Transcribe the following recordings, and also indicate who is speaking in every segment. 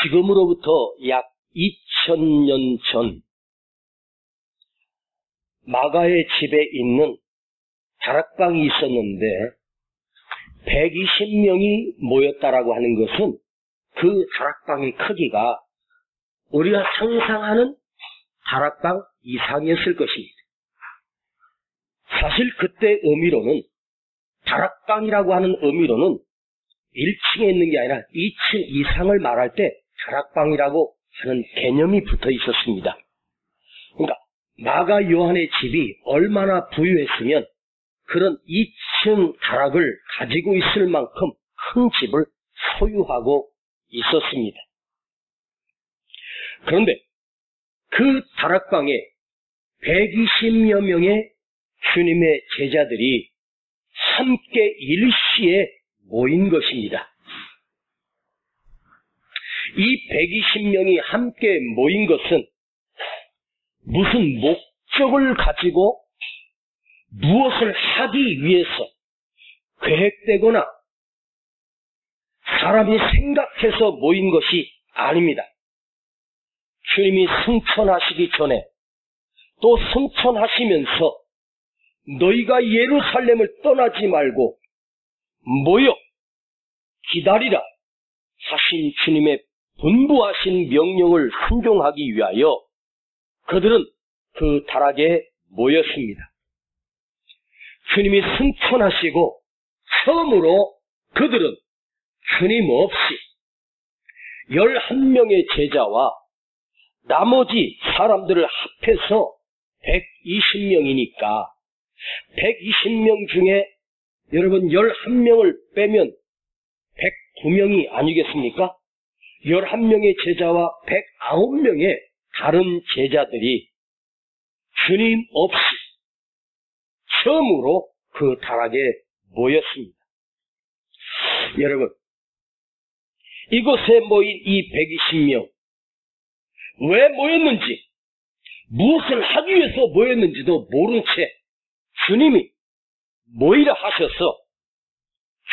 Speaker 1: 지금으로부터 약 2000년 전 마가의 집에 있는 다락방이 있었는데 120명이 모였다라고 하는 것은 그 다락방의 크기가 우리가 상상하는 다락방 이상이었을 것입니다. 사실 그때 의미로는 다락방이라고 하는 의미로는 1층에 있는 게 아니라 2층 이상을 말할 때 다락방이라고 하는 개념이 붙어 있었습니다. 그러니까 마가 요한의 집이 얼마나 부유했으면 그런 2층 다락을 가지고 있을 만큼 큰 집을 소유하고 있었습니다. 그런데 그 다락방에 120여 명의 주님의 제자들이 함께 일시에 모인 것입니다. 이 120명이 함께 모인 것은 무슨 목적을 가지고 무엇을 하기 위해서 계획되거나 사람이 생각해서 모인 것이 아닙니다. 주님이 승천하시기 전에 또 승천하시면서 너희가 예루살렘을 떠나지 말고 모여 기다리라 하신 주님의 분부하신 명령을 순종하기 위하여 그들은 그 다락에 모였습니다. 주님이 승천하시고 처음으로 그들은 주님 없이 11명의 제자와 나머지 사람들을 합해서 120명이니까 120명 중에 여러분 11명을 빼면 109명이 아니겠습니까? 11명의 제자와 109명의 다른 제자들이 주님 없이 처음으로 그 다락에 모였습니다. 여러분, 이곳에 모인 이 120명, 왜 모였는지, 무엇을 하기 위해서 모였는지도 모른 채 주님이 모이라 하셔서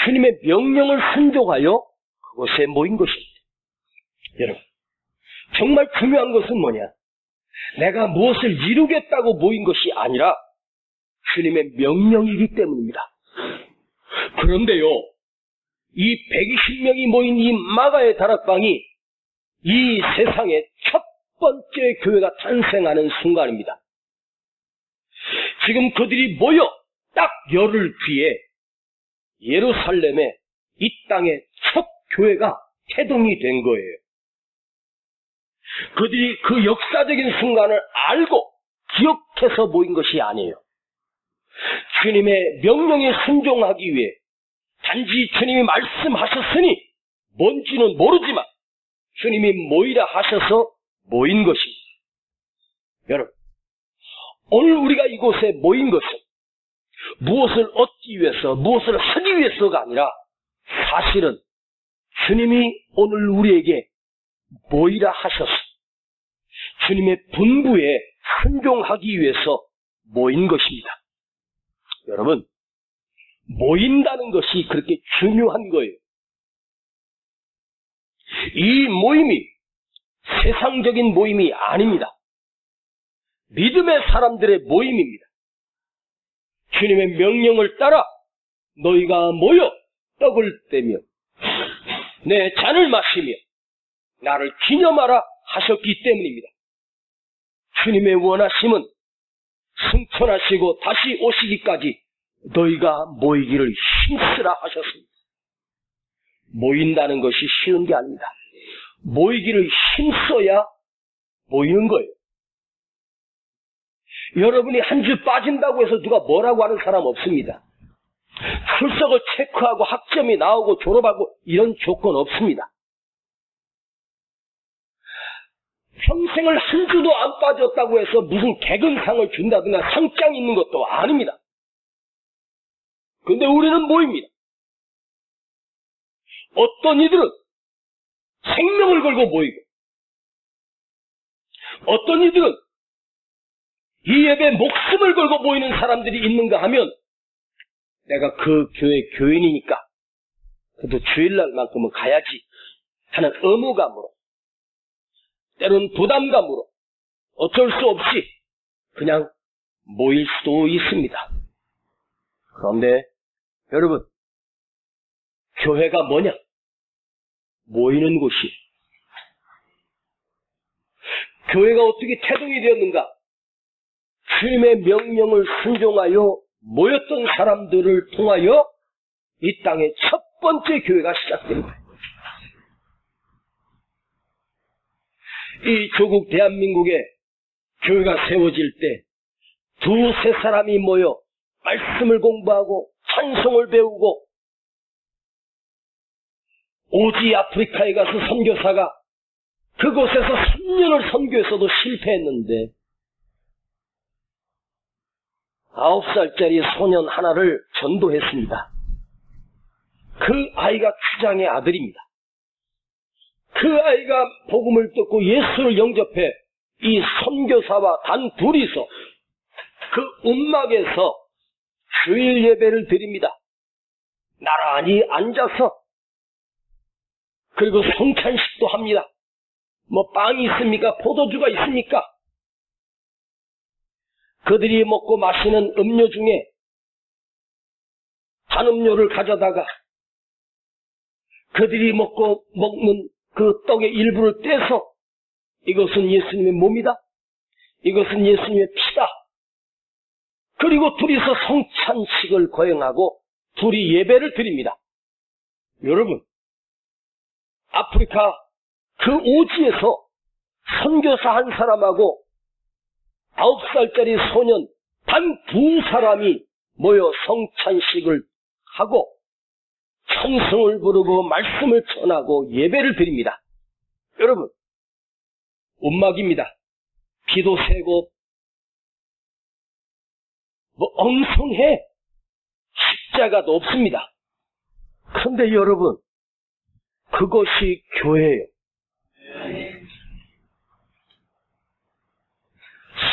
Speaker 1: 주님의 명령을 순종하여 그곳에 모인 것입니다. 여러분, 정말 중요한 것은 뭐냐? 내가 무엇을 이루겠다고 모인 것이 아니라 주님의 명령이기 때문입니다. 그런데요, 이 120명이 모인 이 마가의 다락방이 이 세상의 첫 번째 교회가 탄생하는 순간입니다. 지금 그들이 모여 딱 열흘 뒤에 예루살렘에 이 땅의 첫 교회가 태동이 된 거예요. 그들이 그 역사적인 순간을 알고 기억해서 모인 것이 아니에요. 주님의 명령에 순종하기 위해 단지 주님이 말씀하셨으니 뭔지는 모르지만 주님이 모이라 하셔서 모인 것입니다. 여러분, 오늘 우리가 이곳에 모인 것은 무엇을 얻기 위해서, 무엇을 하기 위해서가 아니라 사실은 주님이 오늘 우리에게 모이라 하셔서 주님의 분부에 순종하기 위해서 모인 것입니다. 여러분, 모인다는 것이 그렇게 중요한 거예요. 이 모임이 세상적인 모임이 아닙니다. 믿음의 사람들의 모임입니다. 주님의 명령을 따라 너희가 모여 떡을 떼며 내 잔을 마시며 나를 기념하라 하셨기 때문입니다. 주님의 원하심은 승천하시고 다시 오시기까지 너희가 모이기를 힘쓰라 하셨습니다. 모인다는 것이 쉬운 게 아닙니다. 모이기를 힘써야 모이는 거예요. 여러분이 한 주 빠진다고 해서 누가 뭐라고 하는 사람 없습니다. 출석을 체크하고 학점이 나오고 졸업하고 이런 조건 없습니다. 평생을 한 주도 안 빠졌다고 해서 무슨 개근상을 준다든가 상장 있는 것도 아닙니다. 근데 우리는 모입니다. 어떤 이들은 생명을 걸고 모이고 어떤 이들은 이 예배에 목숨을 걸고 모이는 사람들이 있는가 하면 내가 그 교회 교인이니까 그래도 주일날만큼은 가야지 하는 의무감으로 때론 부담감으로 어쩔 수 없이 그냥 모일 수도 있습니다. 그런데 여러분, 교회가 뭐냐? 모이는 곳이. 교회가 어떻게 태동이 되었는가? 주님의 명령을 순종하여 모였던 사람들을 통하여 이 땅의 첫 번째 교회가 시작됩니다. 이 조국 대한민국에 교회가 세워질 때 두세 사람이 모여 말씀을 공부하고 찬송을 배우고, 오지 아프리카에 가서 선교사가 그곳에서 3년을 선교했어도 실패했는데 9살짜리 소년 하나를 전도했습니다. 그 아이가 추장의 아들입니다. 그 아이가 복음을 듣고 예수를 영접해 이 선교사와 단 둘이서 그 움막에서 주일 예배를 드립니다. 나란히 앉아서. 그리고 성찬식도 합니다. 뭐 빵이 있습니까? 포도주가 있습니까? 그들이 먹고 마시는 음료 중에 단음료를 가져다가 그들이 먹는 그 떡의 일부를 떼서 이것은 예수님의 몸이다. 이것은 예수님의 피다. 그리고 둘이서 성찬식을 거행하고 둘이 예배를 드립니다. 여러분, 아프리카 그 오지에서 선교사 한 사람하고 9살짜리 소년 단 두 사람이 모여 성찬식을 하고 찬송을 부르고 말씀을 전하고 예배를 드립니다. 여러분, 움막입니다. 비도 새고 엉성해. 십자가도 없습니다. 그런데 여러분, 그것이 교회예요.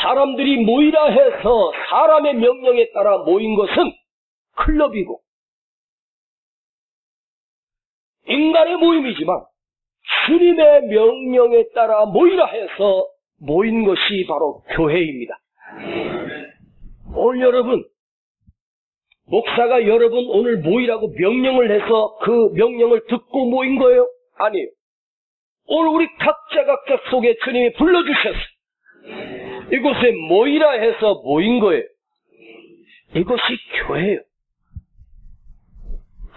Speaker 1: 사람들이 모이라 해서 사람의 명령에 따라 모인 것은 클럽이고 인간의 모임이지만 주님의 명령에 따라 모이라 해서 모인 것이 바로 교회입니다. 오늘 여러분, 목사가 여러분 오늘 모이라고 명령을 해서 그 명령을 듣고 모인 거예요? 아니에요. 오늘 우리 각자 속에 주님이 불러주셨어요. 이곳에 모이라 해서 모인 거예요. 이것이 교회예요.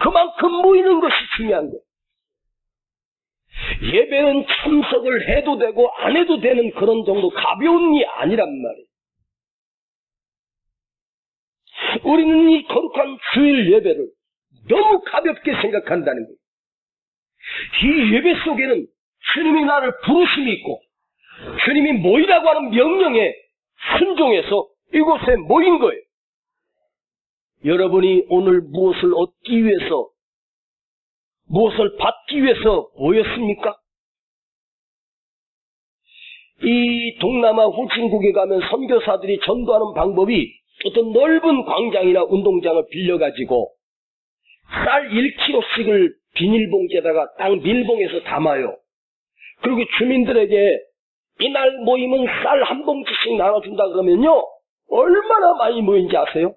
Speaker 1: 그만큼 모이는 것이 중요한 거예요. 예배는 참석을 해도 되고 안 해도 되는 그런 정도 가벼운 일이 아니란 말이에요. 우리는 이 거룩한 주일 예배를 너무 가볍게 생각한다는 거예요. 이 예배 속에는 주님이 나를 부르심이 있고 주님이 모이라고 하는 명령에 순종해서 이곳에 모인 거예요. 여러분이 오늘 무엇을 얻기 위해서, 무엇을 받기 위해서 모였습니까? 이 동남아 후진국에 가면 선교사들이 전도하는 방법이 어떤 넓은 광장이나 운동장을 빌려가지고 쌀 1kg씩을 비닐봉지에다가 딱 밀봉해서 담아요. 그리고 주민들에게 이날 모이면 쌀 한 봉지씩 나눠준다 그러면요, 얼마나 많이 모인지 아세요?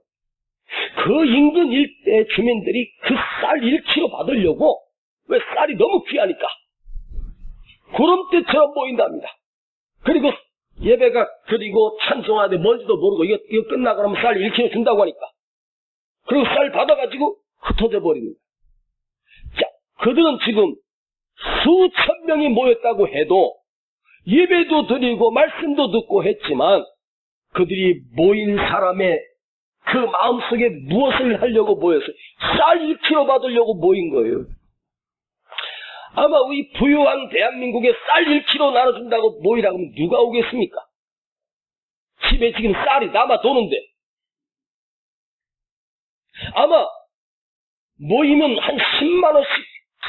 Speaker 1: 그 인근 일대 주민들이 그 쌀 1kg 받으려고, 왜 쌀이 너무 귀하니까 구름대처럼 모인답니다. 그리고 예배가 그리고 찬송하는데 뭔지도 모르고 이거 끝나고 나면 쌀 1kg 준다고 하니까, 그리고 쌀 받아가지고 흩어져 버립니다. 자, 그들은 지금 수천 명이 모였다고 해도 예배도 드리고 말씀도 듣고 했지만 그들이 모인 사람의 그 마음속에 무엇을 하려고 모였어요? 쌀 1kg 받으려고 모인 거예요. 아마 우리 부유한 대한민국에 쌀 1kg 나눠준다고 모이라고 하면 누가 오겠습니까? 집에 지금 쌀이 남아 도는데. 아마 모이면 한 10만 원씩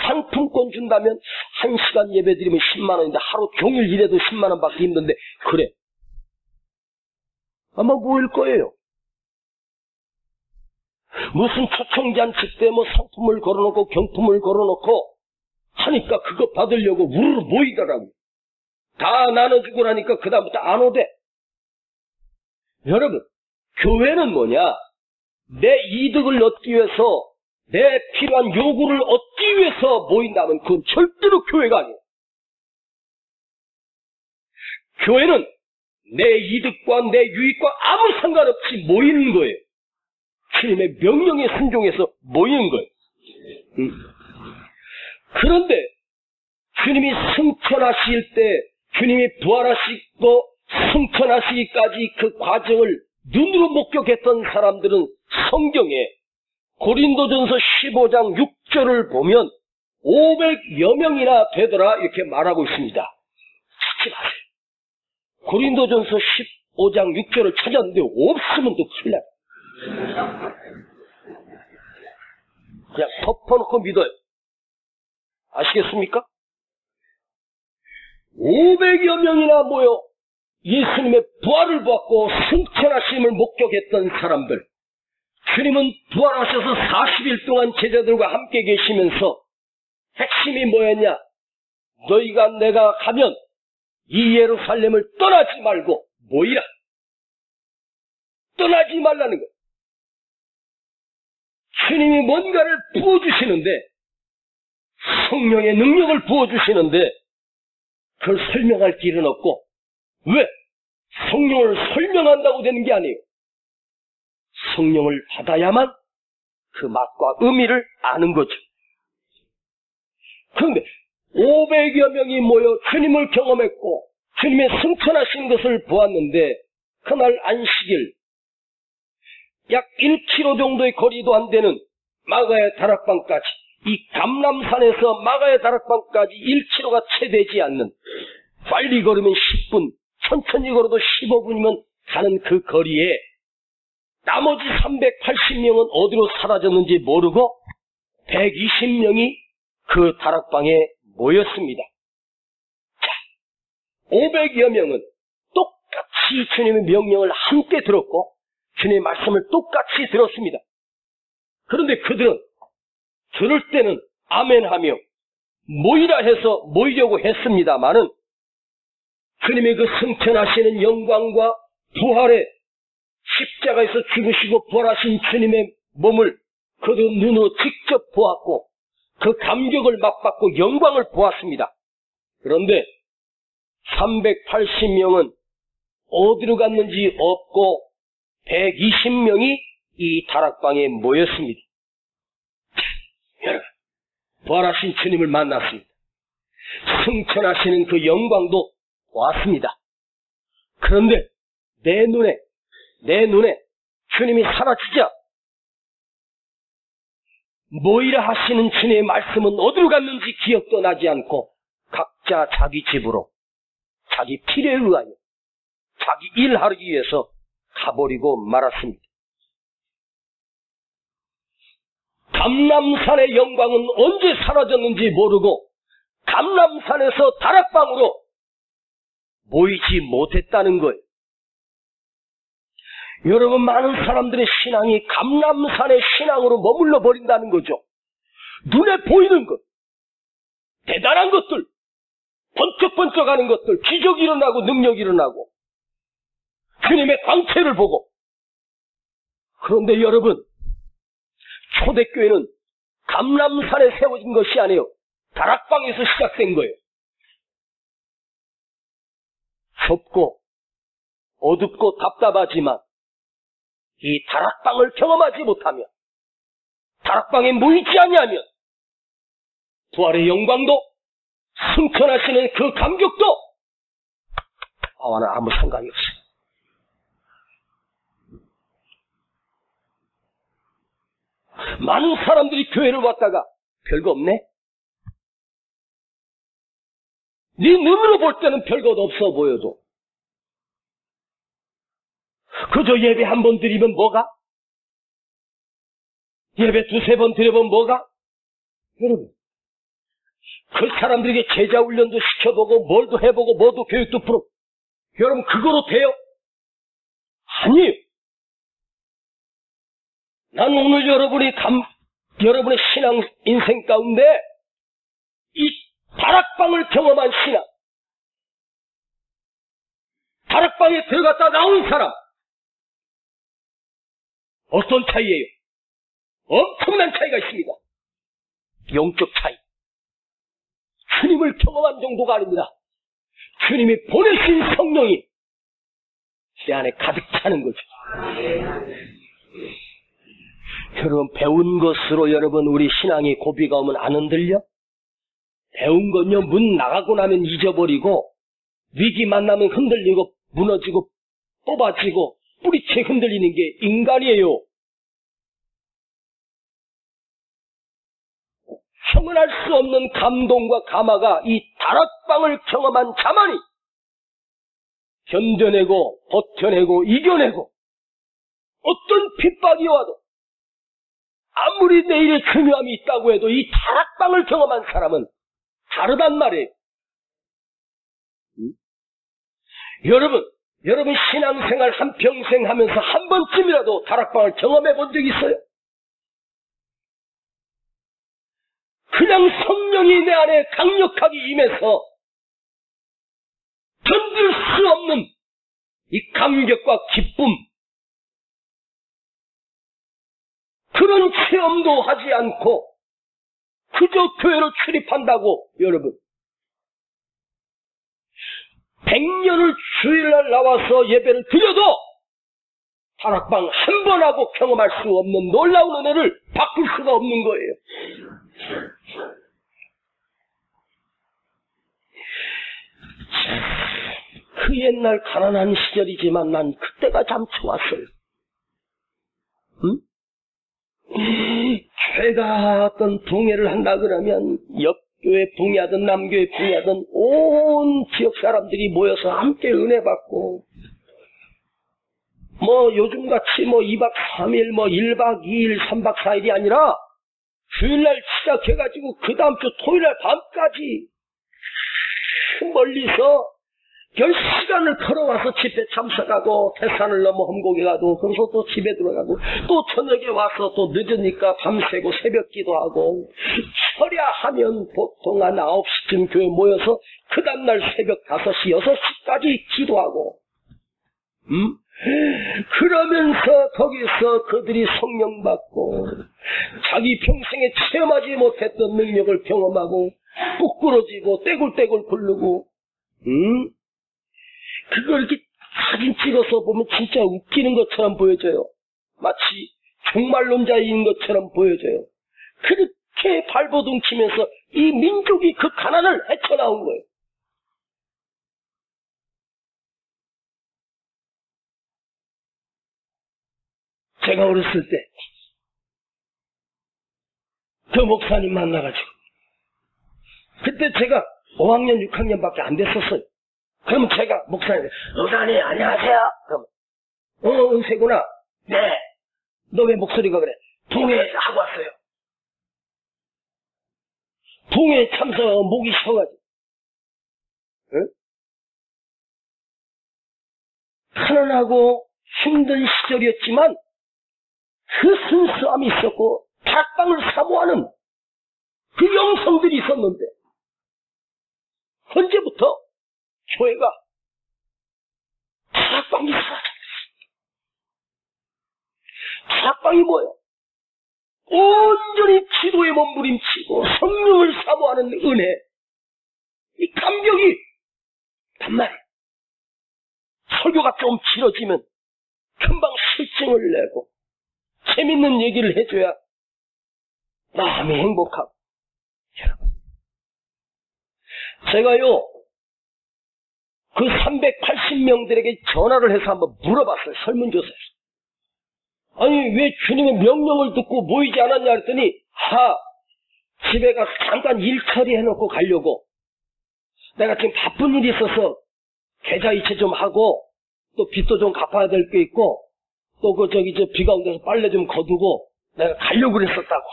Speaker 1: 상품권 준다면 1시간 예배 드리면 10만 원인데 하루 종일 일해도 10만 원 받기 힘든데, 그래. 아마 모일 거예요. 무슨 초청잔치 때 뭐 상품을 걸어놓고 경품을 걸어놓고 하니까 그거 받으려고 우르르 모이더라고요. 다 나눠주고 나니까 그다음부터 안 오대. 여러분, 교회는 뭐냐? 내 이득을 얻기 위해서, 내 필요한 요구를 얻기 위해서 모인다면 그건 절대로 교회가 아니에요. 교회는 내 이득과 내 유익과 아무 상관없이 모이는 거예요. 주님의 명령에 순종해서 모이는 거예요. 그런데 주님이 승천하실 때, 주님이 부활하시고 승천하시기까지 그 과정을 눈으로 목격했던 사람들은 성경에 고린도전서 15장 6절을 보면 500여 명이나 되더라 이렇게 말하고 있습니다. 찾지 마세요. 고린도전서 15장 6절을 찾았는데 없으면 또 큰일 나요. 그냥 덮어놓고 믿어요. 아시겠습니까? 500여 명이나 모여 예수님의 부활을 보았고 승천하심을 목격했던 사람들. 주님은 부활하셔서 40일 동안 제자들과 함께 계시면서 핵심이 뭐였냐? 너희가 내가 가면 이 예루살렘을 떠나지 말고 모이라. 떠나지 말라는 거예요. 주님이 뭔가를 부어주시는데, 성령의 능력을 부어주시는데 그걸 설명할 길은 없고, 왜? 성령을 설명한다고 되는 게 아니에요. 성령을 받아야만 그 맛과 의미를 아는 거죠. 그런데 500여 명이 모여 주님을 경험했고 주님의 승천하신 것을 보았는데, 그날 안식일 약 1km 정도의 거리도 안 되는 마가의 다락방까지, 이 감람산에서 마가의 다락방까지 1km가 채 되지 않는, 빨리 걸으면 10분, 천천히 걸어도 15분이면 가는 그 거리에 나머지 380명은 어디로 사라졌는지 모르고 120명이 그 다락방에 모였습니다. 자, 500여 명은 똑같이 주님의 명령을 함께 들었고 주님의 말씀을 똑같이 들었습니다. 그런데 그들은 들을 때는 아멘하며 모이라 해서 모이려고 했습니다마는 주님의 그 승천하시는 영광과 부활의 십자가에서 죽으시고 부활하신 주님의 몸을 그들 눈으로 직접 보았고 그 감격을 맛봤고 영광을 보았습니다. 그런데 380명은 어디로 갔는지 없고 120명이 이 다락방에 모였습니다. 여러분, 부활하신 주님을 만났습니다. 승천하시는 그 영광도 왔습니다. 그런데 내 눈에 주님이 사라지자 모이라 하시는 주님의 말씀은 어디로 갔는지 기억도 나지 않고 각자 자기 집으로 자기 필요에 의하여 자기 일하기 위해서 가버리고 말았습니다. 감람산의 영광은 언제 사라졌는지 모르고 감람산에서 다락방으로 모이지 못했다는 거예요. 여러분, 많은 사람들의 신앙이 감람산의 신앙으로 머물러 버린다는 거죠. 눈에 보이는 것, 대단한 것들, 번쩍번쩍하는 것들, 기적이 일어나고 능력이 일어나고 주님의 광채를 보고. 그런데 여러분, 초대교회는 감람산에 세워진 것이 아니에요. 다락방에서 시작된 거예요. 좁고 어둡고 답답하지만 이 다락방을 경험하지 못하면, 다락방에 모이지 아니하면 부활의 영광도 승천하시는 그 감격도 아와는 아무 상관이 없어요. 많은 사람들이 교회를 왔다가 별거 없네? 네 눈으로 볼 때는 별것 없어 보여도 그저 예배 한 번 드리면 뭐가? 예배 두세 번 드려보면 뭐가? 여러분, 그 사람들에게 제자 훈련도 시켜보고 뭘도 해보고 뭐도 교육도 풀어. 여러분, 그거로 돼요? 아니에요. 난 오늘 여러분의 신앙 인생 가운데 이 다락방을 경험한 신앙, 다락방에 들어갔다 나온 사람. 어떤 차이예요? 엄청난 차이가 있습니다. 영적 차이. 주님을 경험한 정도가 아닙니다. 주님이 보내신 성령이 내 안에 가득 차는 거죠. 여러분, 배운 것으로 여러분 우리 신앙의 고비가 오면 안 흔들려? 배운 건요, 문 나가고 나면 잊어버리고 위기 만나면 흔들리고 무너지고 뽑아지고 뿌리채 흔들리는 게 인간이에요. 형언할 수 없는 감동과 감화가 이 다락방을 경험한 자만이 견뎌내고 버텨내고 이겨내고 어떤 핍박이 와도 아무리 내일의 중요함이 있다고 해도 이 다락방을 경험한 사람은 다르단 말이에요. 여러분 신앙생활 한평생 하면서 한 번쯤이라도 다락방을 경험해 본 적 있어요? 그냥 성령이 내 안에 강력하게 임해서 견딜 수 없는 이 감격과 기쁨, 그런 체험도 하지 않고 그저 교회로 출입한다고 여러분 100년을 주일날 나와서 예배를 드려도 다락방 한 번 하고 경험할 수 없는 놀라운 은혜를 바꿀 수가 없는 거예요. 그 옛날 가난한 시절이지만 난 그때가 참 좋았어요. 응? 교회가 어떤 붕괴를 한다 그러면 옆교회 붕괴하든 남교회 붕괴하든 온 지역 사람들이 모여서 함께 은혜 받고 요즘같이 2박 3일 1박 2일 3박 4일이 아니라 주일날 시작해가지고 그 다음 주 토요일날 밤까지 멀리서 10시간을 걸어와서 집회 참석하고 태산을 넘어 험곡에 가도 거기서 또 집에 들어가고 또 저녁에 와서 또 늦으니까 밤새고 새벽 기도하고 철야하면 보통 한 9시쯤 교회 모여서 그 다음날 새벽 5시, 6시까지 기도하고 그러면서 거기서 그들이 성령 받고 자기 평생에 체험하지 못했던 능력을 경험하고 부끄러지고 떼굴떼굴 굴르고 그걸 이렇게 사진 찍어서 보면 진짜 웃기는 것처럼 보여져요. 마치 종말론자인 것처럼 보여져요. 그렇게 발버둥 치면서 이 민족이 그 가난을 헤쳐나온 거예요. 제가 어렸을 때 그 목사님 만나가지고 그때 제가 5학년 6학년밖에 안 됐었어요. 그러면 제가 목사님 목사님 안녕하세요. 그럼 은세구나. 네. 너 왜 목소리가 그래? 붕괴에서 하고 왔어요. 붕괴 참석 목이 쉬어가지고. 응? 편안하고 힘든 시절이었지만 그 순수함이 있었고 다락방을 사모하는 그 영성들이 있었는데 언제부터 교회가 다락방이 사라졌어요. 다락방이 뭐예요? 온전히 기도에 몸부림치고 성령을 사모하는 은혜, 이 감격이 단말이에요. 설교가 좀 길어지면 금방 실증을 내고 재밌는 얘기를 해줘야 마음이 행복하고. 여러분, 제가요 그 380명들에게 전화를 해서 한번 물어봤어요. 설문조사에서. 아니 왜 주님의 명령을 듣고 모이지 않았냐 했더니 집에 가서 잠깐 일 처리해놓고 가려고, 내가 지금 바쁜 일이 있어서 계좌이체 좀 하고 또 빚도 좀 갚아야 될 게 있고 또 비 가운데서 빨래 좀 거두고 내가 가려고 그랬었다고.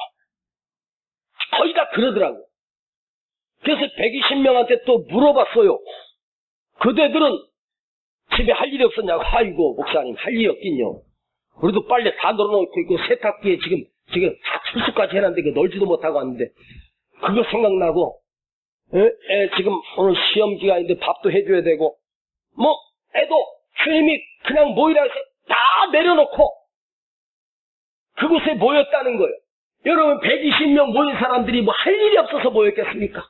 Speaker 1: 거의 다 그러더라고. 그래서 120명한테 또 물어봤어요. 그대들은 집에 할 일이 없었냐고. 아이고 목사님 할 일이 없긴요. 우리도 빨래 다 널어놓고 있고 세탁기에 지금 다 철수까지 해놨는데 널지도 못하고 왔는데 그거 생각나고 지금 오늘 시험 기간인데 밥도 해줘야 되고 해도 주님이 그냥 모이라 해서 다 내려놓고 그곳에 모였다는 거예요. 여러분 120명 모인 사람들이 뭐 할 일이 없어서 모였겠습니까?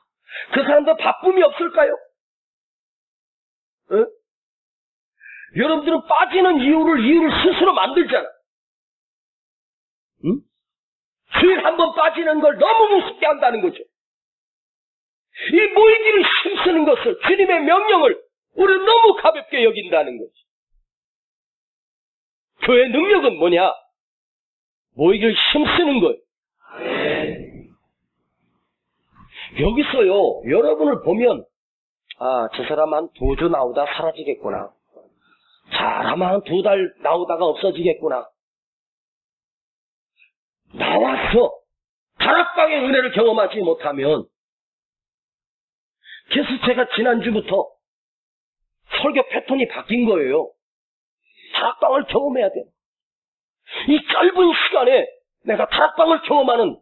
Speaker 1: 그 사람들 바쁨이 없을까요? 어? 여러분들은 빠지는 이유를 스스로 만들잖아. 응? 주일 한번 빠지는 걸 너무 무섭게 한다는 거죠. 이 모이기를 힘쓰는 것을, 주님의 명령을 우리는 너무 가볍게 여긴다는 거죠. 교회의 능력은 뭐냐? 모이기를 힘쓰는 거예요. 여기서요, 여러분을 보면, 아, 저 사람 한 2주 나오다 사라지겠구나. 잘하면 한 2달 나오다가 없어지겠구나. 나와서 다락방의 은혜를 경험하지 못하면, 그래서 제가 지난주부터 설교 패턴이 바뀐 거예요. 다락방을 경험해야 돼. 이 짧은 시간에 내가 다락방을 경험하는,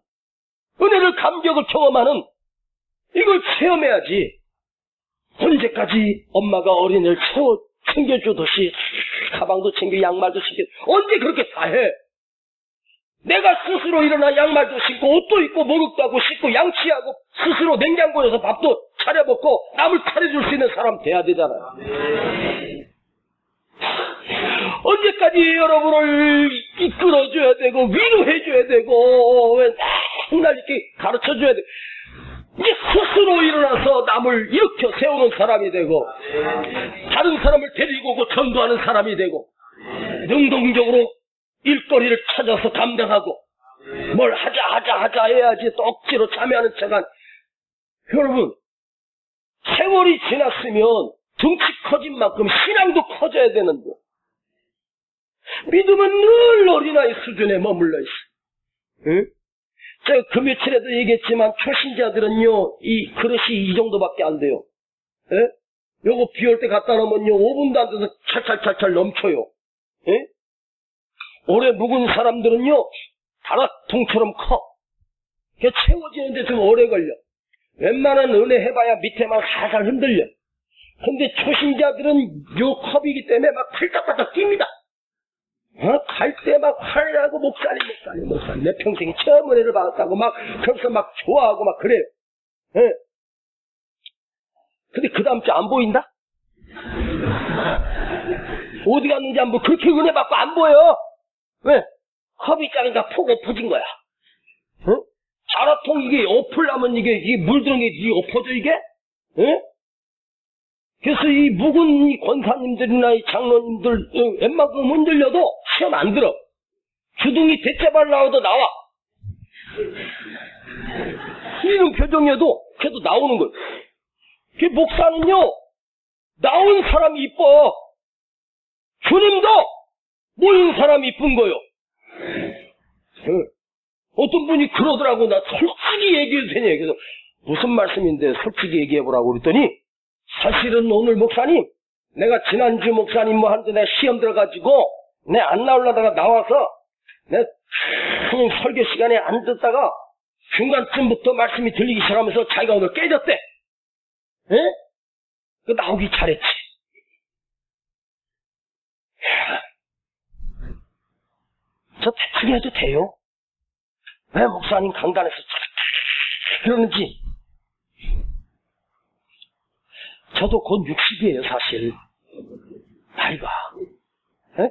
Speaker 1: 은혜를, 감격을 경험하는 이걸 체험해야지. 언제까지 엄마가 어린이를 챙겨주듯이 가방도 챙겨 양말도 챙겨, 언제 그렇게 다 해? 내가 스스로 일어나 양말도 신고 옷도 입고 목욕도 하고 씻고 양치하고 스스로 냉장고에서 밥도 차려 먹고 남을 차려줄 수 있는 사람 돼야 되잖아요. 언제까지 여러분을 이끌어줘야 되고 위로해줘야 되고 맨날 이렇게 가르쳐줘야 돼. 이제 스스로 일어나서 남을 일으켜 세우는 사람이 되고 다른 사람을 데리고 오고 전도하는 사람이 되고 능동적으로 일거리를 찾아서 감당하고 뭘 하자 해야지 또 억지로 참여하는 척한. 여러분, 세월이 지났으면 등치 커진 만큼 신앙도 커져야 되는데 믿음은 늘 어린아이 수준에 머물러 있어. 응? 제가 그 며칠에도 얘기했지만 초신자들은요, 이 그릇이 이 정도밖에 안 돼요. 예? 요거 비 올 때 갖다 놓으면요 5분도 안 돼서 찰찰 넘쳐요. 예? 오래 묵은 사람들은요 다락통처럼 커. 그게 채워지는데 좀 오래 걸려. 웬만한 은혜 해봐야 밑에만 살살 흔들려. 근데 초신자들은 요 컵이기 때문에 막 팔딱팔딱 뜁니다. 갈 때 막 화내고 목사님 내 평생에 처음 은혜를 받았다고 막 그래서 막 좋아하고 막 그래요. 예. 근데 그 다음 주 안 보인다? 어디 갔는지 안 보여. 그렇게 은혜 받고 안 보여. 왜? 컵이 작으니까 폭 엎어진 거야. 응? 자라통 이게 엎으려면 이게 물 들은 게 이게 엎어져 이게? 응? 그래서 이 묵은 이 권사님들이나 이 장로님들 웬만큼 흔들려도 시험 안 들어. 주둥이 대체발 나와도 나와. 이런 표정에도 그래도 나오는 거예요. 그 목사는요 나온 사람이 이뻐. 주님도 모인 사람이 이쁜 거요. 어떤 분이 그러더라고. 나 솔직히 얘기해도 되냐. 그래서 무슨 말씀인데 솔직히 얘기해보라고 그랬더니 사실은 오늘 목사님 내가 지난주 목사님 뭐 하는데 내가 시험 들어가지고 내 안 나오려다가 나와서 내 그냥 설교 시간에 안 듣다가 중간쯤부터 말씀이 들리기 시작하면서 자기가 오늘 깨졌대. 에? 그 나오기 잘했지. 저 대충 해도 돼요. 왜 목사님 강단에서 그러는지. 저도 곧 60이에요 사실. 나이가. 에?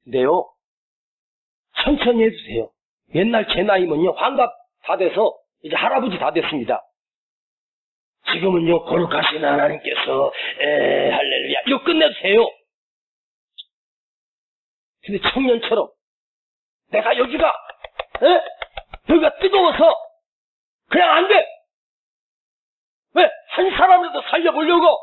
Speaker 1: 근데요 천천히 해도 돼요. 옛날 제 나이면요 환갑 다 돼서 이제 할아버지 다 됐습니다. 지금은요 거룩하신 하나님께서 할렐루야 이거 끝내도 돼요. 근데 청년처럼 내가 여기가 뜨거워서 그냥 안 돼. 왜? 한 사람이라도 살려보려고.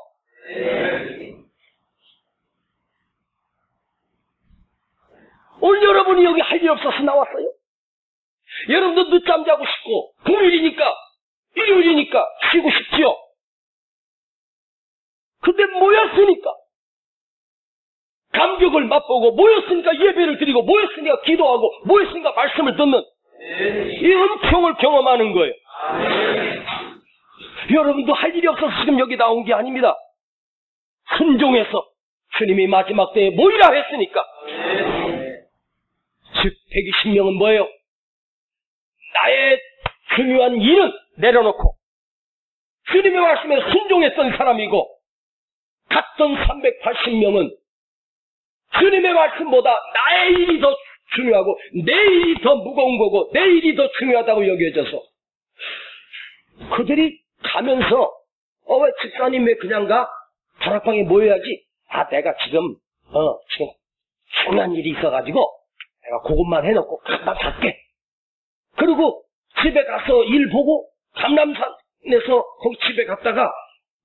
Speaker 1: 오늘 여러분이 여기 할 일 없어서 나왔어요. 여러분도 늦잠 자고 싶고 금요일이니까 일요일이니까 쉬고 싶지요. 근데 모였으니까 감격을 맛보고 모였으니까 예배를 드리고 모였으니까 기도하고 모였으니까 말씀을 듣는 이 은총을 경험하는 거예요. 여러분도 할 일이 없어서 지금 여기 나온 게 아닙니다. 순종해서 주님이 마지막 때에 모이라 했으니까. 즉 120명은 뭐예요? 나의 중요한 일은 내려놓고 주님의 말씀에 순종했던 사람이고, 갔던 380명은 주님의 말씀보다 나의 일이 더 중요하고 내 일이 더 무거운 거고 내 일이 더 중요하다고 여겨져서 그들이 가면서 왜 집사님 왜 그냥 가? 다락방에 모여야지. 내가 지금 중요한 일이 있어가지고 내가 그것만 해놓고 금방 갈게. 그리고 집에 가서 일 보고 감람산에서 거기 집에 갔다가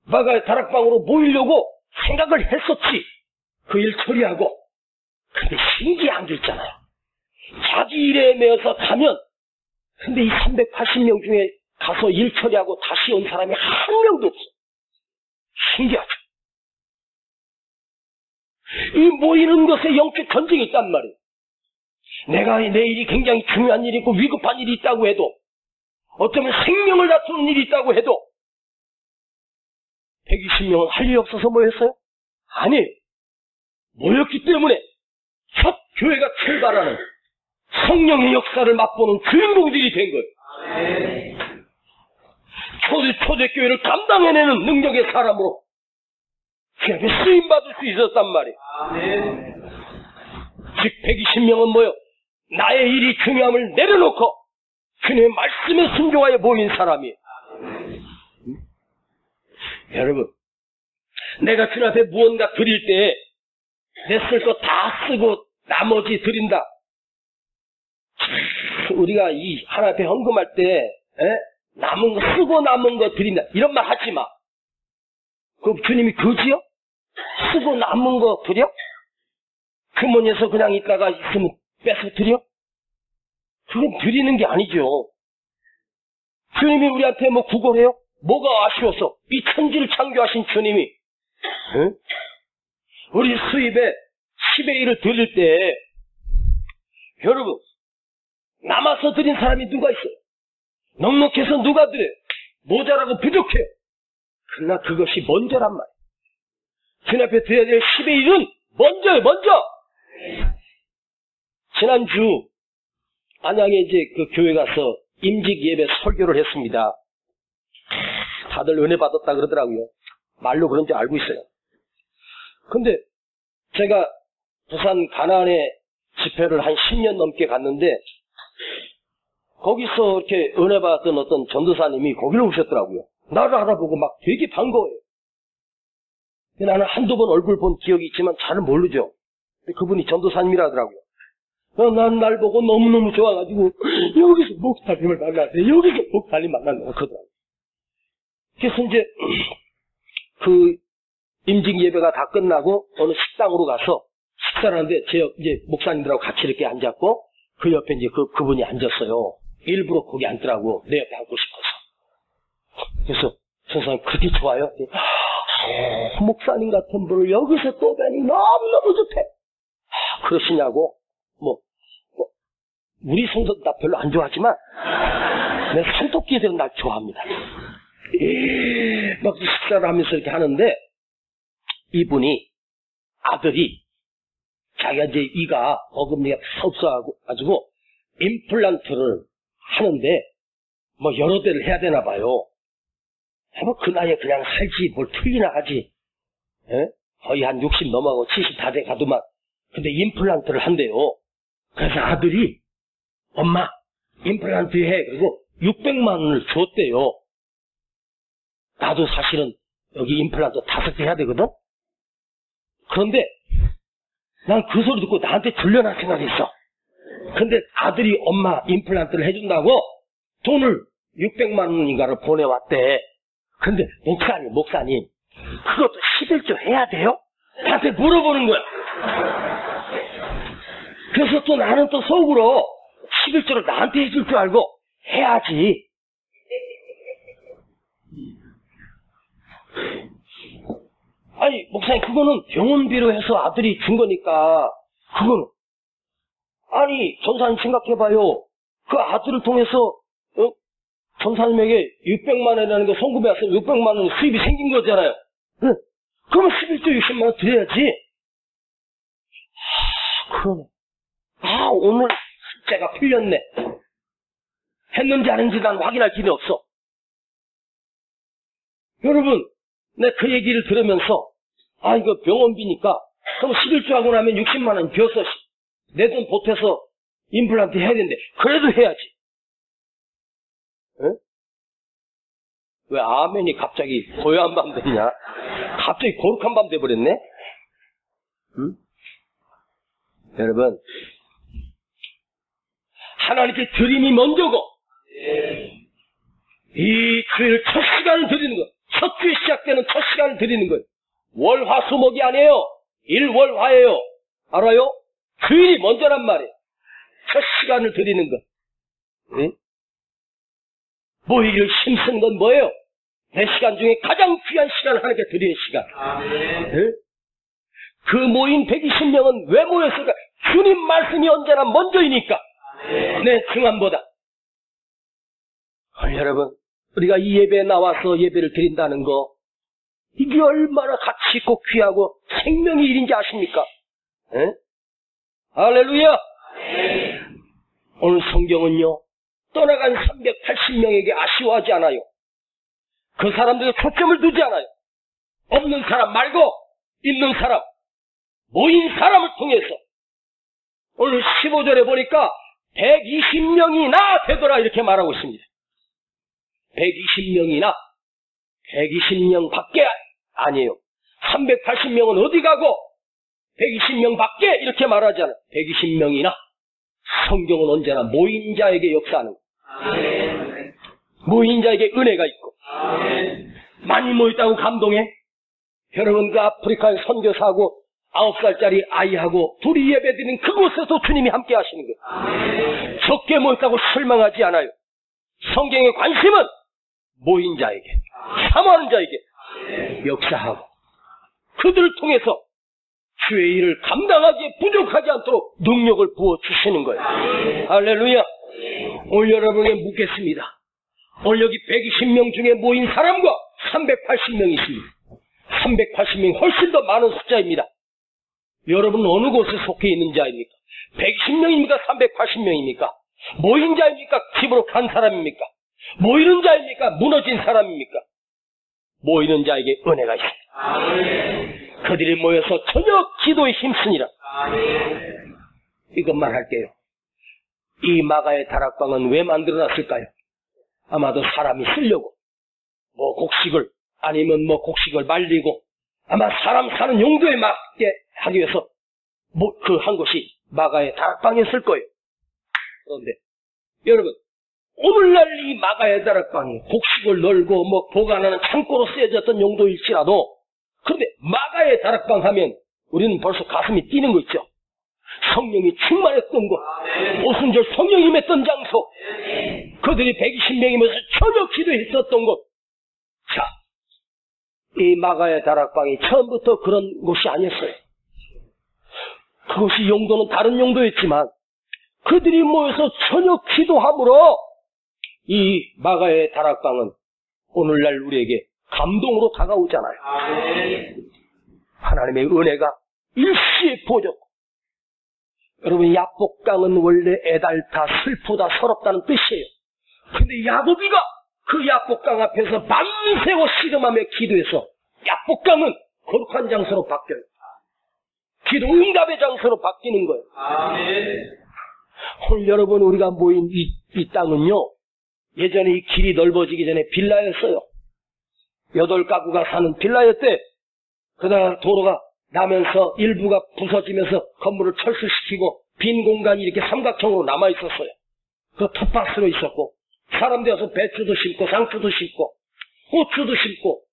Speaker 1: 마가 다락방으로 모이려고 생각을 했었지. 그 일 처리하고. 근데 신기한 게 있잖아요. 자기 일에 매여서 가면, 근데 이 380명 중에 가서 일 처리하고 다시 온 사람이 한 명도 없어. 신기하죠. 이 모이는 것에 영적 전쟁이 있단 말이에요. 내가 내 일이 굉장히 중요한 일이 있고 위급한 일이 있다고 해도, 어쩌면 생명을 다투는 일이 있다고 해도 120명은 할 일이 없어서 모였어요? 아니에요. 모였기 때문에 첫 교회가 출발하는 성령의 역사를 맛보는 주인공들이 된 거예요. 초대교회를 감당해내는 능력의 사람으로 그 앞에 쓰임받을 수 있었단 말이에요. 즉 120명은 뭐요? 나의 일이 중요함을 내려놓고 주님의 말씀에 순종하여 모인 사람이에요. 여러분, 내가 주님 앞에 무언가 드릴 때 내 쓸 거 다 쓰고 나머지 드린다. 우리가 이 하나님 앞에 헌금할 때 남은 거 쓰고 남은 거 드린다 이런 말 하지 마. 그럼 주님이 그지요? 쓰고 남은 거 드려? 주머니에서 그냥 있다가 있으면 뺏어 드려? 그건 드리는 게 아니죠. 주님이 우리한테 뭐 구걸해요? 뭐가 아쉬워서 이 천지를 창조하신 주님이 우리 수입에 10의 1을 드릴 때 여러분 남아서 드린 사람이 누가 있어요? 넉넉해서 누가 드려요? 모자라고 부족해요. 그러나 그것이 먼저란 말이에요. 주님 앞에 드려야 될 10의 1은 먼저예요. 먼저. 지난주 안양에 이제 그 교회 가서 임직 예배 설교를 했습니다. 다들 은혜 받았다 그러더라고요. 말로 그런 줄 알고 있어요. 근데 제가 부산 가나안에 집회를 한 10년 넘게 갔는데 거기서 이렇게 은혜 받았던 어떤 전도사님이 거기로 오셨더라고요. 나를 알아보고 막 되게 반가워요. 나는 한두 번 얼굴 본 기억이 있지만 잘은 모르죠. 근데 그분이 전도사님이라더라고요. 난 날 보고 너무너무 좋아가지고 여기서 목사님을 만났는데 여기서 목사님 만났다고 그러더라고요. 그래서 이제 그 임직 예배가 다 끝나고 어느 식당으로 가서 식사를 하는데 제 이제 목사님들하고 같이 이렇게 앉았고 그 옆에 이제 그분이 앉았어요. 일부러 거기 앉더라고. 내 옆에 앉고 싶어서. 그래서 선생님 그렇게 좋아요? 목사님 같은 분을 여기서 또 뵈니 너무너무 좋대. 그러시냐고. 우리 성도들 다 별로 안 좋아하지만 내 손톱끼들은 날 좋아합니다. 막 식사를 하면서 이렇게 하는데 이분이 아들이 자기가 이제 이가 어금니가 없어가지고 임플란트를 하는데 뭐 여러 대를 해야 되나 봐요. 뭐 그 나이에 그냥 살지 뭘 틀리나 하지. 거의 한 60 넘어가고 70 다 돼 가도만. 근데 임플란트를 한대요. 그래서 아들이 엄마 임플란트 해. 그리고 600만 원을 줬대요. 나도 사실은 여기 임플란트 5개 해야 되거든. 그런데 난 그 소리 듣고 나한테 들려날 생각이 있어. 근데 아들이 엄마 임플란트를 해준다고 돈을 600만 원인가를 보내왔대. 근데 목사님 그것도 11조 해야 돼요? 나한테 물어보는 거야. 그래서 또 나는 또 속으로 11조를 나한테 해줄 줄 알고 해야지. 아니 목사님 그거는 병원비로 해서 아들이 준 거니까 그거는 아니 전사님 생각해봐요. 그 아들을 통해서 전사님에게 600만 원이라는 거 송금해 왔으면 600만 원 수입이 생긴 거잖아요. 그러면 11조 60만 원 드려야지. 그러네. 오늘 숙제가 풀렸네. 했는지 안 했는지 난 확인할 길이 없어. 여러분, 내 그 얘기를 들으면서, 이거 병원비니까, 그럼 11조 하고 나면 60만 원 비어서 내 돈 보태서 임플란트 해야 되는데, 그래도 해야지. 응? 왜 아멘이 갑자기 고요한 밤 되냐? 갑자기 거룩한 밤 돼버렸네? 응? 여러분, 하나님께 드림이 먼저고, 이 주일 첫 시간을 드리는 거, 첫 주에 시작되는 첫 시간을 드리는 거예요. 월화수목이 아니에요. 일월화예요. 알아요? 주일이 먼저란 말이에요. 첫 시간을 드리는 것. 응? 모이기를 힘쓰는 건 뭐예요? 내 시간 중에 가장 귀한 시간을 하나님께 드리는 시간. 응? 그 모인 120명은 왜 모였을까? 주님 말씀이 언제나 먼저이니까. 내 증언보다. 여러분, 우리가 이 예배에 나와서 예배를 드린다는 거, 이게 얼마나 가치 있고 귀하고 생명의 일인지 아십니까? 에? 할렐루야! 오늘 성경은요, 떠나간 380명에게 아쉬워하지 않아요. 그 사람들에게 초점을 두지 않아요. 없는 사람 말고 있는 사람, 모인 사람을 통해서 오늘 15절에 보니까 120명이나 되더라 이렇게 말하고 있습니다. 120명이나 120명 밖에 아니에요. 380명은 어디 가고 120명 밖에 이렇게 말하지 않아요. 120명이나. 성경은 언제나 모인 자에게 역사하는 거예요. 모인 자에게 은혜가 있고 많이 모였다고 감동해? 여러분, 그 아프리카의 선교사하고 9살짜리 아이하고 둘이 예배드리는 그곳에서 주님이 함께 하시는 거예요. 적게 모였다고 실망하지 않아요. 성경의 관심은 모인 자에게, 사모하는 자에게 역사하고 그들을 통해서 주의 일을 감당하기에 부족하지 않도록 능력을 부어주시는 거예요. 할렐루야. 오늘 여러분에게 묻겠습니다. 오늘 여기 120명 중에 모인 사람과 380명이 있습니다. 380명이 훨씬 더 많은 숫자입니다. 여러분은 어느 곳에 속해 있는 자입니까? 120명입니까? 380명입니까? 모인 자입니까? 집으로 간 사람입니까? 모이는 자입니까? 무너진 사람입니까? 모이는 자에게 은혜가 있습니다. 그들이 모여서 저녁 기도에 힘쓰니라. 이것만 할게요. 이 마가의 다락방은 왜 만들어놨을까요? 아마도 사람이 쓰려고, 곡식을, 아니면 곡식을 말리고, 아마 사람 사는 용도에 맞게 하기 위해서 그 한 곳이 마가의 다락방이었을 거예요. 그런데 여러분, 오늘날 이 마가의 다락방이 곡식을 널고 보관하는 창고로 쓰여졌던 용도일지라도, 그런데 마가의 다락방 하면 우리는 벌써 가슴이 뛰는 거 있죠. 성령이 충만했던 곳, 오순절 성령이 임했던 장소, 그들이 120명이 모여서 저녁 기도했었던 곳. 자, 이 마가의 다락방이 처음부터 그런 곳이 아니었어요. 그것이 용도는 다른 용도였지만 그들이 모여서 저녁 기도함으로 이 마가의 다락방은 오늘날 우리에게 감동으로 다가오잖아요. 하나님의 은혜가 일시에 부어졌고, 여러분, 야복강은 원래 애달다, 슬프다, 서럽다는 뜻이에요. 근데 야곱이가 그 야복강 앞에서 밤새워 씨름하며 기도해서 야복강은 거룩한 장소로 바뀌어요. 기도 응답의 장소로 바뀌는 거예요. 오늘 여러분, 우리가 모인 이 땅은요, 예전에 이 길이 넓어지기 전에 빌라였어요. 8가구가 사는 빌라였대. 그러다가 도로가 나면서 일부가 부서지면서 건물을 철수시키고 빈 공간이 이렇게 삼각형으로 남아있었어요. 그 텃밭으로 있었고, 사람들이 와서 배추도 심고 상추도 심고 고추도 심고,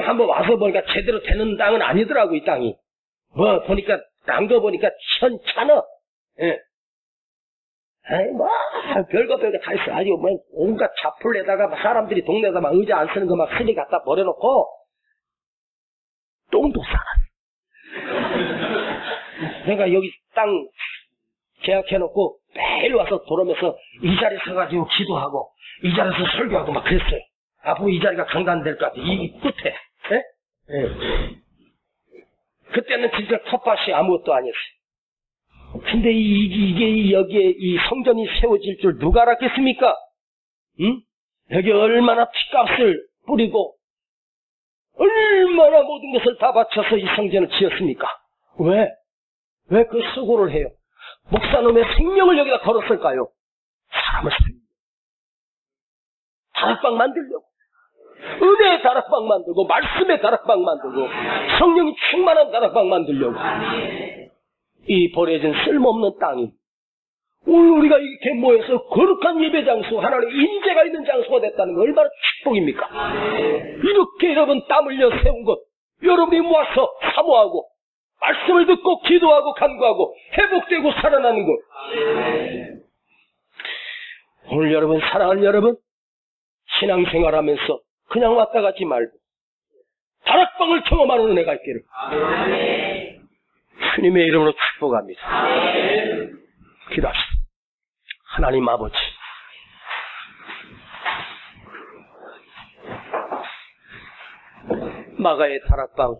Speaker 1: 한번 와서 보니까 제대로 되는 땅은 아니더라고, 이 땅이. 보니까 난 거 보니까 현찮아. 예. 별거 다 있어. 아주 온갖 자풀에다가 사람들이 동네에다 막 의자 안 쓰는 거 막 쓰니 갖다 버려놓고 똥도 싸놨어. 내가 여기 땅 계약해놓고 매일 와서 돌아오면서 이 자리 서가지고 기도하고 이 자리에서 설교하고 막 그랬어요. 앞으로 이 자리가 강단될 것 같아. 이 끝에. 예? 예. 그때는 진짜 텃밭이 아무것도 아니었어요. 근데 이게 여기에 이 성전이 세워질 줄 누가 알았겠습니까? 응? 여기 얼마나 피값을 뿌리고 얼마나 모든 것을 다 바쳐서 이 성전을 지었습니까? 왜? 왜 그 수고를 해요? 목사놈의 생명을 여기다 걸었을까요? 사람을 살리고 다락방 만들려고, 은혜의 다락방 만들고, 말씀의 다락방 만들고, 성령이 충만한 다락방 만들려고. 이 버려진 쓸모없는 땅이 오늘 우리가 이렇게 모여서 거룩한 예배 장소, 하나님의 인재가 있는 장소가 됐다는 거 얼마나 축복입니까? 이렇게 여러분 땀 흘려 세운 것, 여러분이 모아서 사모하고 말씀을 듣고 기도하고 간구하고 회복되고 살아나는 것. 오늘 여러분, 사랑하는 여러분, 신앙생활하면서 그냥 왔다 가지 말고 다락방을 경험하는 은혜가 있기를 주님의 이름으로 축복합니다. 기도합시다. 하나님 아버지, 마가의 다락방,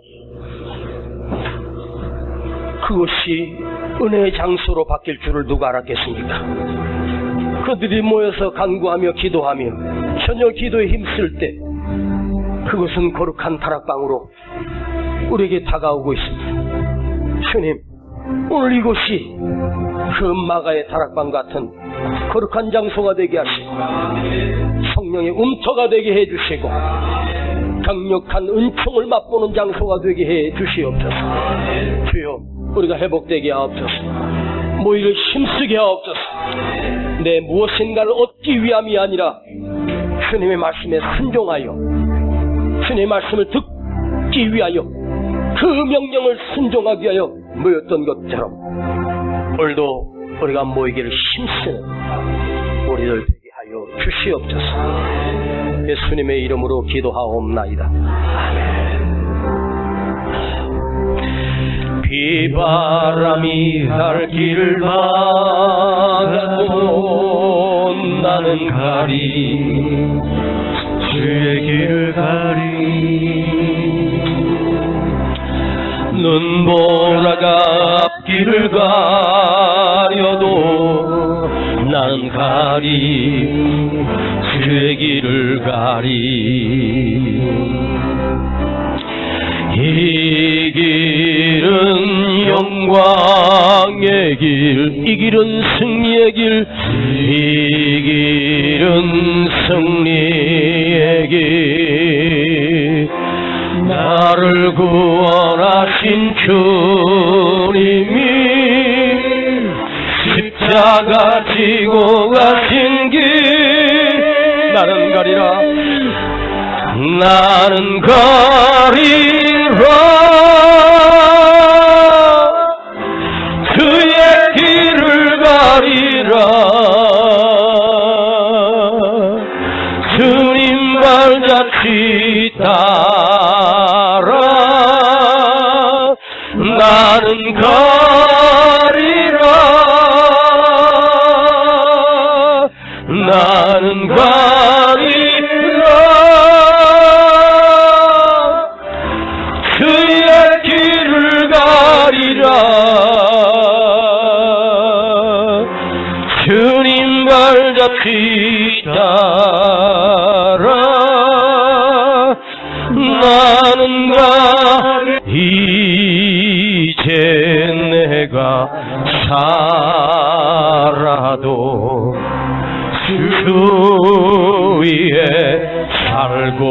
Speaker 1: 그것이 은혜의 장소로 바뀔 줄을 누가 알았겠습니까? 그들이 모여서 간구하며 기도하며 전혀 기도에 힘쓸 때 그것은 거룩한 다락방으로 우리에게 다가오고 있습니다. 주님, 오늘 이곳이 그 마가의 다락방 같은 거룩한 장소가 되게 하시고 성령의 움터가 되게 해주시고 강력한 은총을 맛보는 장소가 되게 해주시옵소서. 주여, 우리가 회복되게 하옵소서. 모이를 힘쓰게 하옵소서. 내 무엇인가를 얻기 위함이 아니라 주님의 말씀에 순종하여 주님의 말씀을 듣기 위하여 그 명령을 순종하기 위하여 모였던 것처럼 오늘도 우리가 모이기를 힘쓰는 우리들 되게 하여 주시옵소서. 예수님의 이름으로 기도하옵나이다. 아멘. 비바람이 날 길을 막아도 나는 가리, 주의 길을 가리. 눈보라가 앞길을 가려도 나는 가리, 주의 길을 가리. 이 길은 영광의 길, 이 길은 승리의 길, 이 길은 승리의 길. 나를 구원하신 주님이 십자가 지고 가신 길, 나는 가리라, 나는 가리라. 그의 길을 가리라. 주님 발자취 따라 나는 가리라. 나는 가리라. 그의 길을 가리라. 주님 발자취 따라 나는 가리라. 이제 내가 살아도 주 위에 살고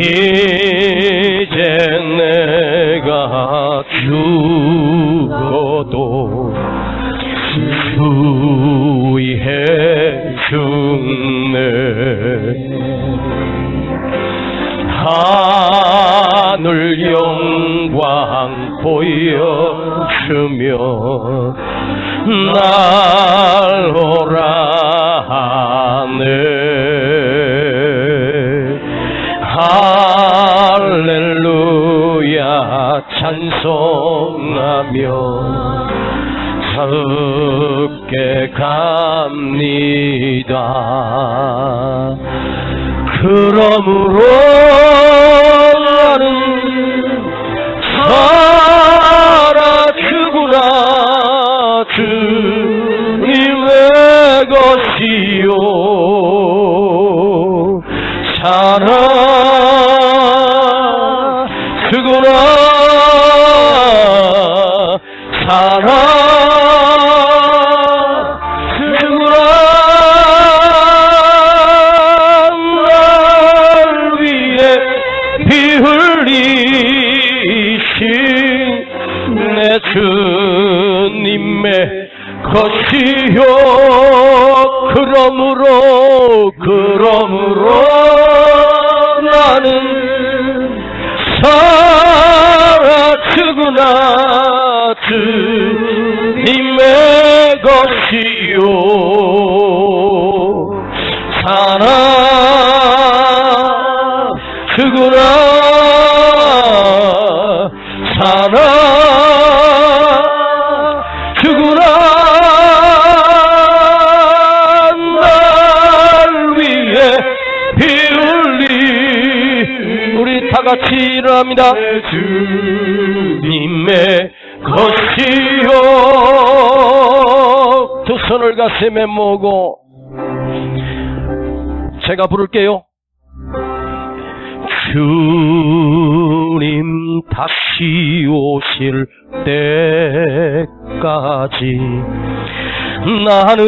Speaker 1: 이제 내가 죽어도 주 위에 죽네. 하늘 영광 보여주며 날 오라 하네. 할렐루야 찬송하며 함께 갑니다. 그러므로
Speaker 2: 살아주구나 주님의 것이요 살아주구나 살아주구나 날 위해 피 흘리신 내 주님의 것이요 그러므로 나는 살아주구나 주님의 것이요 살아주구나 살아주구나 날 위해 피 흘리 우리 다같이 일어납니다. 주님의 것이요 두 손을 가슴에 모으고 제가 부를게요. 주님 다시 오실 때까지 나는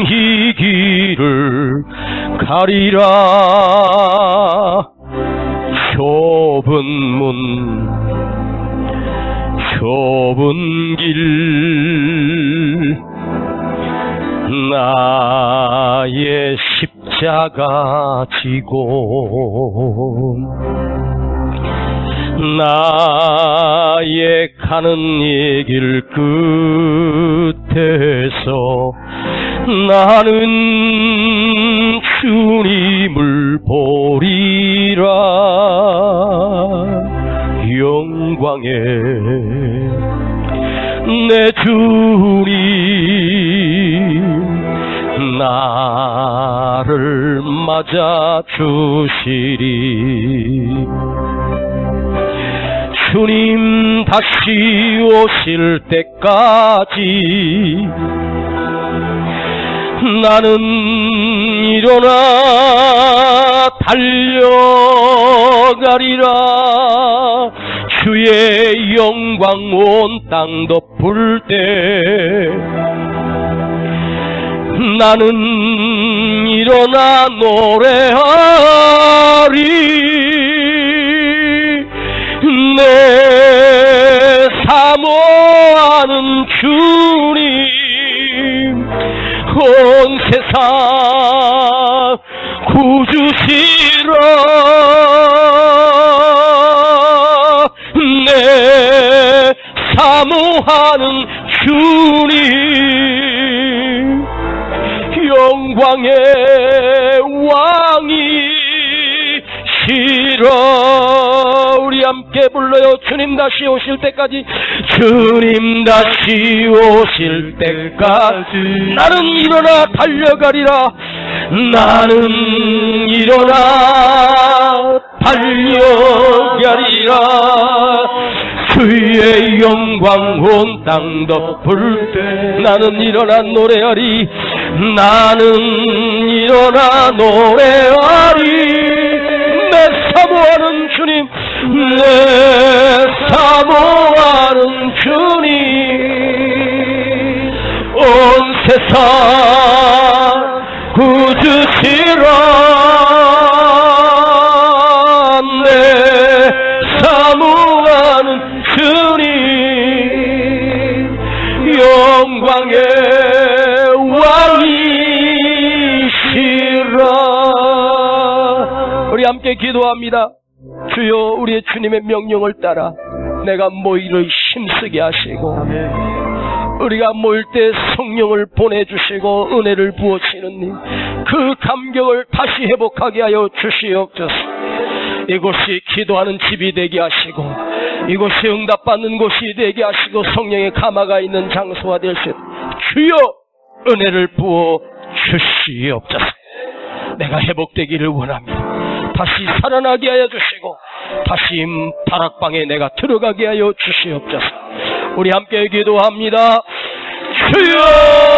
Speaker 2: 이 길을 가리라. 좁은 길 나의 십자가 지고 나의 가는 이 길 끝에서 나는 주님을 보리라. 영광에 내 주님 나를 맞아 주시리. 주님 다시 오실 때까지 나는 일어나 달려가리라. 주의 영광 온 땅 덮을 때 나는 일어나 노래하리. 내 사모하는 주님 온 세상 구주시라. 내 사모하는 주님 영광의 왕이시라. 우리 함께 불러요. 주님 다시 오실 때까지, 주님 다시 오실 때까지 나는 일어나 달려가리라. 나는 일어나 달려가리라. 주의 영광 온 땅 덮을 때 나는 일어나 노래하리. 나는 일어나 노래하리. 내 사모하는 주님, 내 사모하는 주님 온 세상 구주시라. 내 사모하는 주님 영광의 왕이시라. 우리 함께 기도합니다. 주여, 우리의 주님의 명령을 따라 내가 모이를 힘쓰게 하시고 우리가 모일 때 성령을 보내주시고 은혜를 부어주시는 그 감격을 다시 회복하게 하여 주시옵소서. 이곳이 기도하는 집이 되게 하시고 이곳이 응답받는 곳이 되게 하시고 성령의 가마가 있는 장소가 될 수 있도록 주여 은혜를 부어 주시옵소서. 내가 회복되기를 원합니다. 다시 살아나게 하여 주시고 다시 다락방에 내가 들어가게 하여 주시옵소서. 우리 함께 기도합니다. 주여!